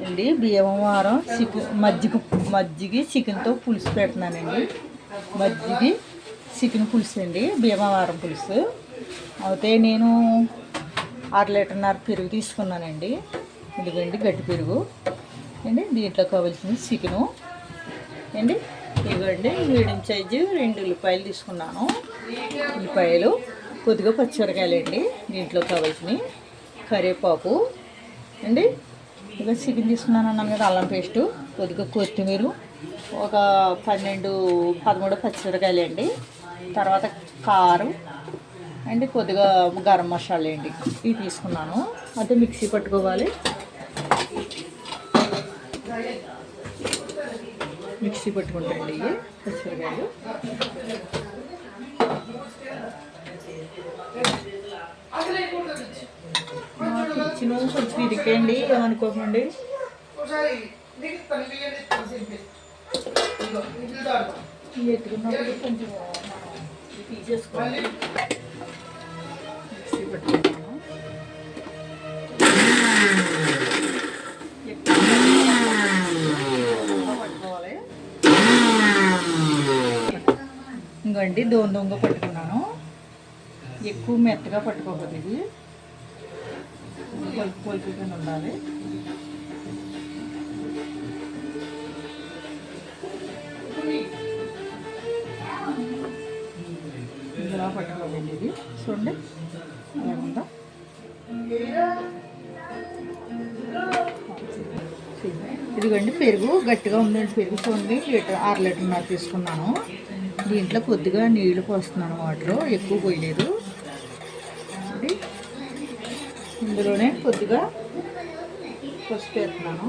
అండి భీమవరం చికెన్ మజ్జిగ చికెన్తో పులుసు పెడుతున్నానండి. మజ్జిగ చికెన్ పులుసు అండి, భీమవరం పులుసు. అయితే నేను 6 లీటర్న్నర పెరుగు తీసుకున్నానండి. ఇదిగోండి గట్టి పెరుగు అండి. దీంట్లో కావాల్సిన చికెను అండి. ఇదిగోండి మీడియం సైజు 2 ఉల్లిపాయలు తీసుకున్నాను. ఉల్లిపాయలు, కొద్దిగా పచ్చిమిరకాయలు అండి. దీంట్లో కావాల్సినవి కరివేపాకు అండి. ఇక చికెన్ తీసుకున్నాను అన్నాను కదా, అల్లం పేస్టు, కొద్దిగా కొత్తిమీర, ఒక 12-13 పచ్చిమిరకాయలు అండి. తర్వాత కారం అండి, కొద్దిగా గరం మసాలా అండి. ఇవి తీసుకున్నాను. అయితే మిక్సీ పట్టుకోవాలి. మిక్సీ పట్టుకుంటాయండి ఇవి పచ్చిమిరకాయలు. కిచెన్ కొంచెం ఇరికేయండి, ఏమనుకోకండి. ఎత్తుకున్నప్పుడు కొంచెం తీసేసుకోవాలి. మిక్సీ పట్టుకుంటాను. పట్టుకోవాలి. ఇంకండి దొంగ పట్టుకున్నాను. ఎక్కువ మెత్తగా పట్టుకోకూడదు, ఇది పొలుపుగా ఉండాలి. ఇలా పట్టుకోవాలి. ఇది చూడండి ఎలా ఉందో. ఇదిగోండి పెరుగు గట్టిగా ఉందండి. పెరుగు చూడండి 6 లీటర్న్నర తీసుకున్నాను. దీంట్లో కొద్దిగా నీళ్లు పోస్తున్నాను, వాటర్ ఎక్కువ పోయలేదు. ఇందులోనే కొద్దిగా పసుపు వేస్తున్నాను,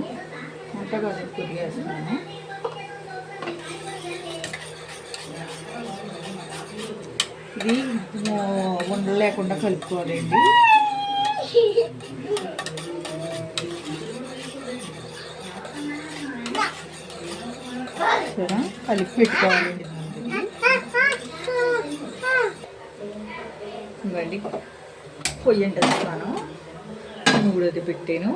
అంతగా కొద్దిగా వేస్తున్నాను. ఇది ఉండలు లేకుండా కలుపుకోవాలండి. సరే కలిపి పెట్టుకోవాలండి. ఇవ్వండి పొయ్యి అంటేస్తాను. మూడోది పెట్టాను.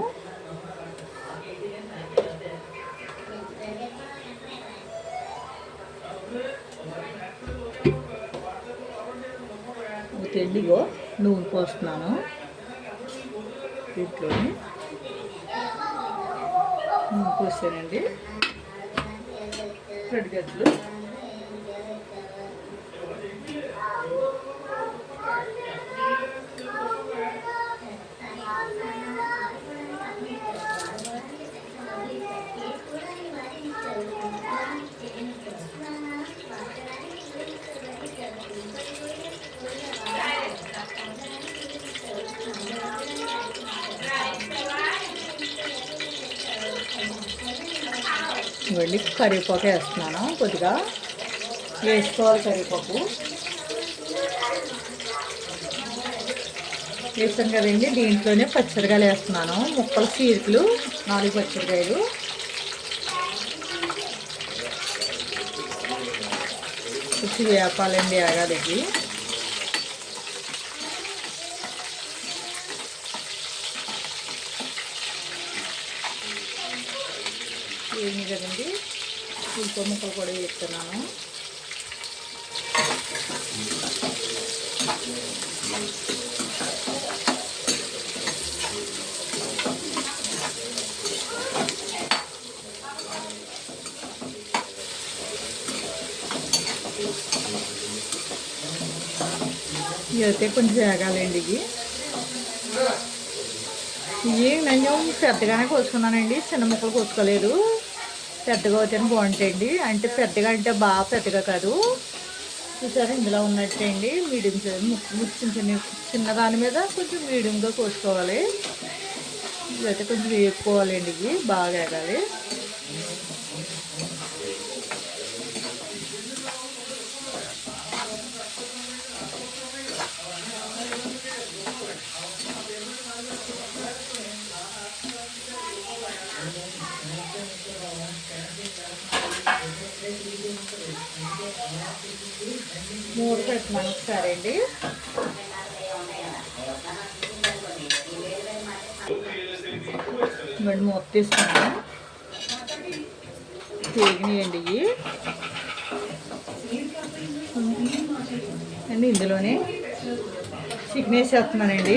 తెల్లిగో నూనె పోస్తున్నాను. దీంట్లోని నూనె పోసానండి. 2 గంటలు వెళ్ళి కరివేపాకు వేస్తున్నాను. కొద్దిగా వేసుకోవాలి కరివేపాకు. వేస్తాను కదండి. దీంట్లోనే పచ్చిమిరకాయలు వేస్తున్నాను. ముక్కలు చీరికలు 4 పచ్చిమిరకాయలు. కొంచెం వేపాలండి, ఆగాదికి. ఏమి కదండి, ఉల్లిపాయ ముక్కలు కూడా వేస్తున్నాను. ఇవైతే కొంచెం వేగాలండి. ఇవి నేను పెద్దగానే కోసుకున్నానండి, చిన్న ముక్కలు కోసుకోలేదు. పెద్దగా అవుతాను బాగుంటాయండి. అంటే పెద్దగా అంటే బాగా పెద్దగా కాదు, చూసారా ఇందులో ఉన్నట్టే అండి. మీడియం చిన్న దాని మీద కొంచెం మీడియంగా కోసుకోవాలి. ఇదైతే కొంచెం వేపుకోవాలండి. ఇవి బాగా వేగాలి. మూడు పెట్టున్నాను ఒకసారి అండి. ఇవ్వండి మూత తీస్తాను. వేగినాయండి ఇవి అండి. ఇందులోనే చికెన్ వేసేస్తున్నానండి.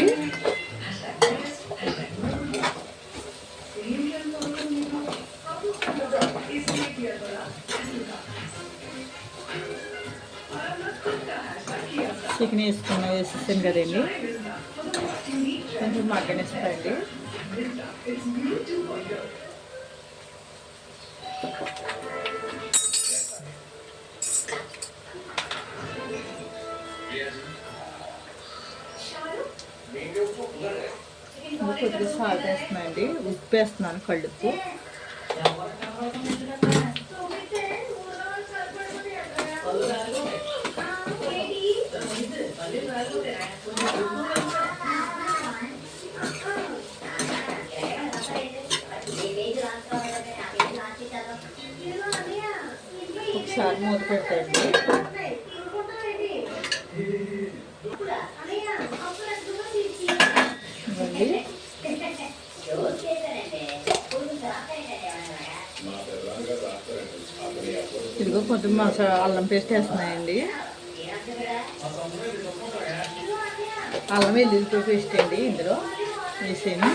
చికెన్ వేసేసాను కదండి. కొంచెం మగ్గనిస్తాయండి. కొద్దిగా సాల్ట్ వేస్తున్నానండి. ఉప్పు వేస్తున్నాను, కళ్ళుప్పు. ఒకసారి మూత పెట్టండి. ఇదిగో కొంచెం అల్లం పేస్ట్ వేస్తున్నాయండి. అల్లం వెల్లుల్లి పేస్ట్ అండి ఇందులో వేసాను.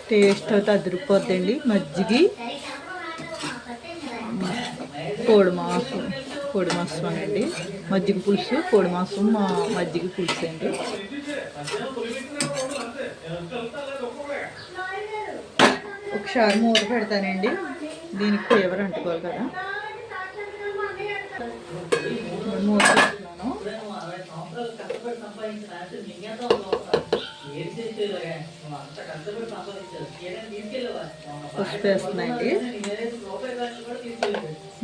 టేస్ట్ అయితే అదిరిపోద్దండి. మజ్జిగి కోడి మాంసం అండి. మజ్జిగ పులుసు, కోడి మాంసం, మజ్జిగ పులుసు అండి. ఒకసారి మూత పెడతానండి. దీనికి ఫ్లేవర్ అంటుకోవాలి కదా. మూత పెడుతున్నాను. పసుపు వేస్తున్నాయండి.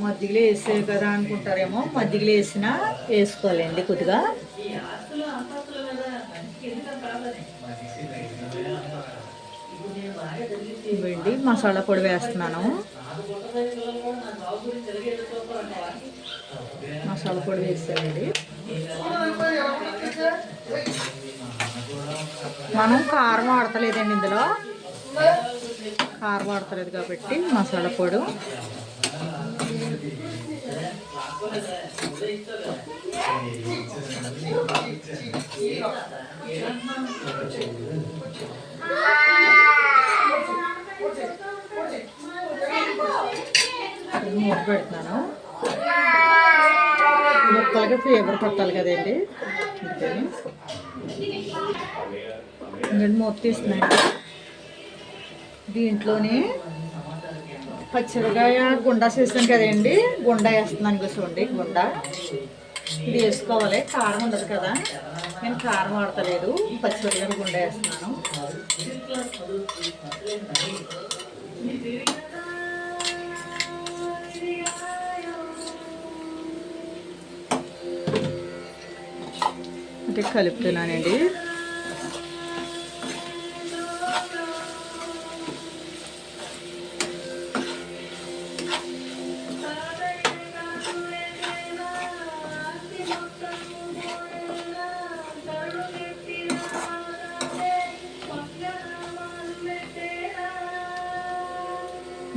మజ్జిగలో వేసే కదా అనుకుంటారేమో, మజ్జిగలో వేసినా వేసుకోవాలండి కొద్దిగా. ఇవ్వండి మసాలా పొడి వేస్తున్నాను. మసాలా పొడి వేసానండి. మనం కారం వాడతలేదండి ఇందులో, కారం వాడతలేదు కాబట్టి మసాలా పొడి. మూత పెడుతున్నాను. ముక్కలకి ఫ్లేవర్ పట్టాలి కదండి. మూత తీస్తున్నాను. దీంట్లోనే పచ్చిమిరకాయ గుండా చేసాను కదండి, గుండా వేస్తున్నాను. చూడండి గుండా ఇది వేసుకోవాలి. కారం ఉండదు కదా, నేను కారం వాడతలేదు. పచ్చిమిరకాయ గుండా వేస్తున్నాను. అంటే కలుపుతున్నానండి.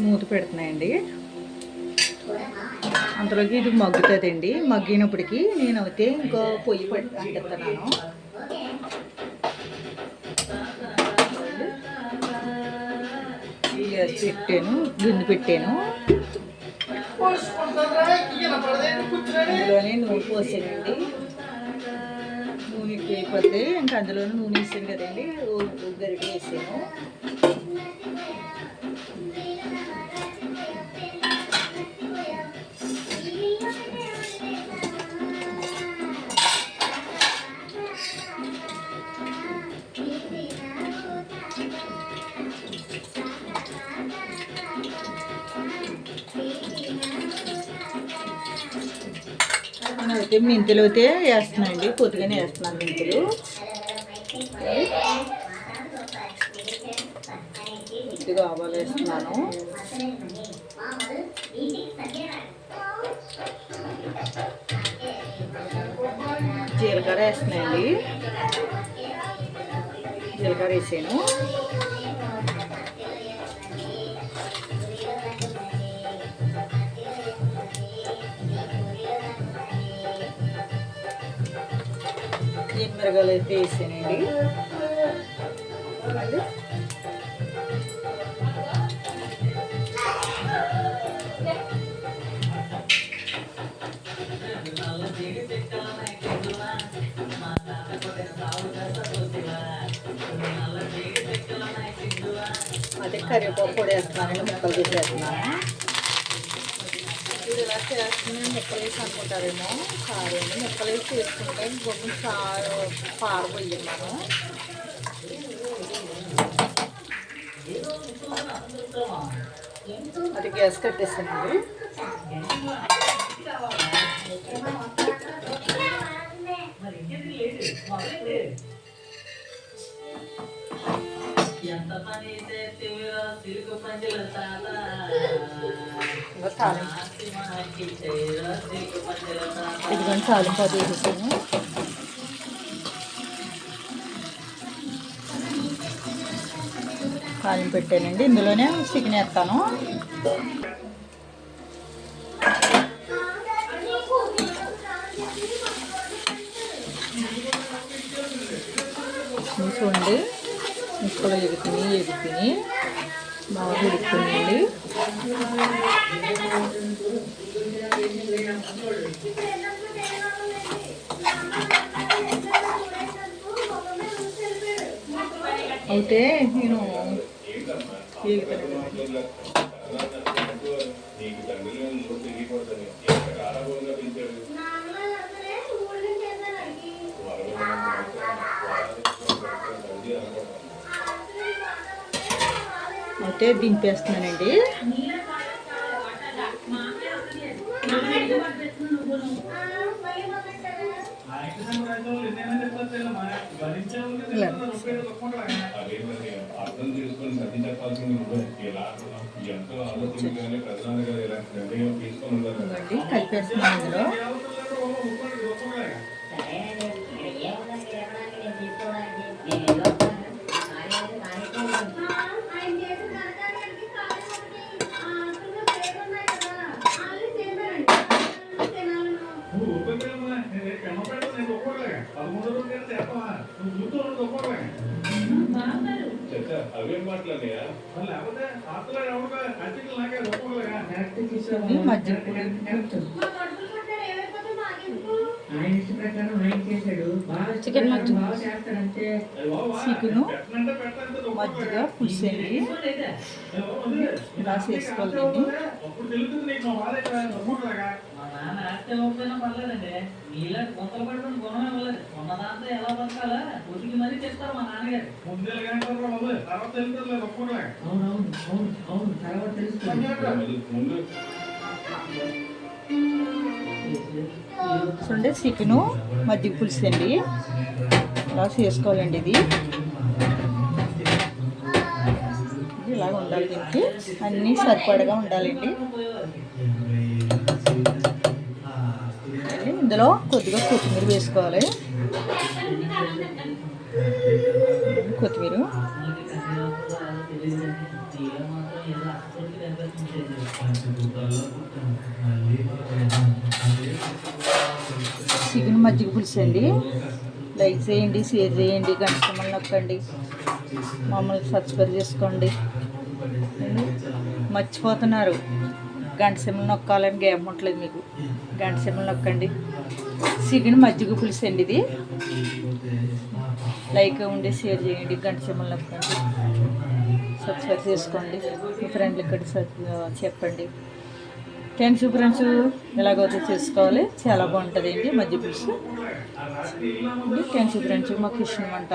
మూత పెడుతున్నాయండి. అంతలోకి ఇది మగ్గుతుందండి. మగ్గినప్పటికీ నేను అయితే ఇంకో పొయ్యి అంటున్నాను. పెట్టాను, గిన్నె పెట్టాను. అందులోనే నూనె పోసానండి. నూనె ఎక్కువైపోతే ఇంకా అందులోనే నూనె వేసాను కదండి, గరిటె వేసాను. అయితే మెంతులు అయితే వేస్తున్నానండి. కొద్దిగానే వేస్తున్నాను మెంతులు. కొద్దిగా ఆవాలు వేస్తున్నాను. జీలకర్ర వేస్తున్నాయండి. జీలకర్ర వేసాను. మిరగాయలు అయితే వేసానండి. అదే కరివేపాకు పొడి వేస్తున్నానండి. ముక్కలు తీసి వేస్తున్నాను. ఇది ఇలా చేస్తున్నాను. ముక్కలు వేసి అనుకుంటారేమో కారం. ముక్కలు వేసి చేసుకుంటే గొప్ప పారబోయ్యాం మనం. అది గ్యాస్ కట్టేసానండి. ఇదిగోండి తాలింపు అది వేసేసాను. తాలింపు పెట్టానండి. ఇందులోనే చికెన్ వేస్తాను. చూడండి ముక్కలు ఎగుతున్నాయి బాగా ఉడుకుతున్నాయండి. అయితే నేను అయితే దింపేస్తున్నానండి. కలిపేస్తున్నాను ఇందులో. మజ్జిగ చికెన్ చికెను మజ్జిగ పులుసండి. ఇలా చేసుకోవాలండి. చూడండి చికెను మజ్జిగ పులుసు అండి. ఇలా చేసుకోవాలండి. ఇది ఇలాగ ఉండాలి. దీనికి అన్నీ సరిపడగా ఉండాలండి. ఇందులో కొద్దిగా కొత్తిమీర వేసుకోవాలి. కొత్తిమీర చికెన్ మజ్జిగ పులుసు అండి. లైక్ చేయండి, షేర్ చేయండి, గంట సింబల్ నొక్కండి, మమ్మల్ని సబ్స్క్రైబ్ చేసుకోండి. మర్చిపోతున్నారు, గంట సింబల్ నొక్కాలని గేమ్ ఉండలేదు మీకు. గంట సింబల్ నొక్కండి. చికెన్ మజ్జిగ పులుసు అండి. ఇది లైక్ ఉండి షేర్ చేయండి, గంట సింబల్ నొక్కండి, సబ్స్క్రైబ్ చేసుకోండి. మీ ఫ్రెండ్లకి కూడా చెప్పండి. Thanks friends. ఎలాగైతే చేసుకోవాలి, చాలా బాగుంటుందండి మజ్జిగ పులుసు. Thanks friends. మాకు ఇష్టం అంట.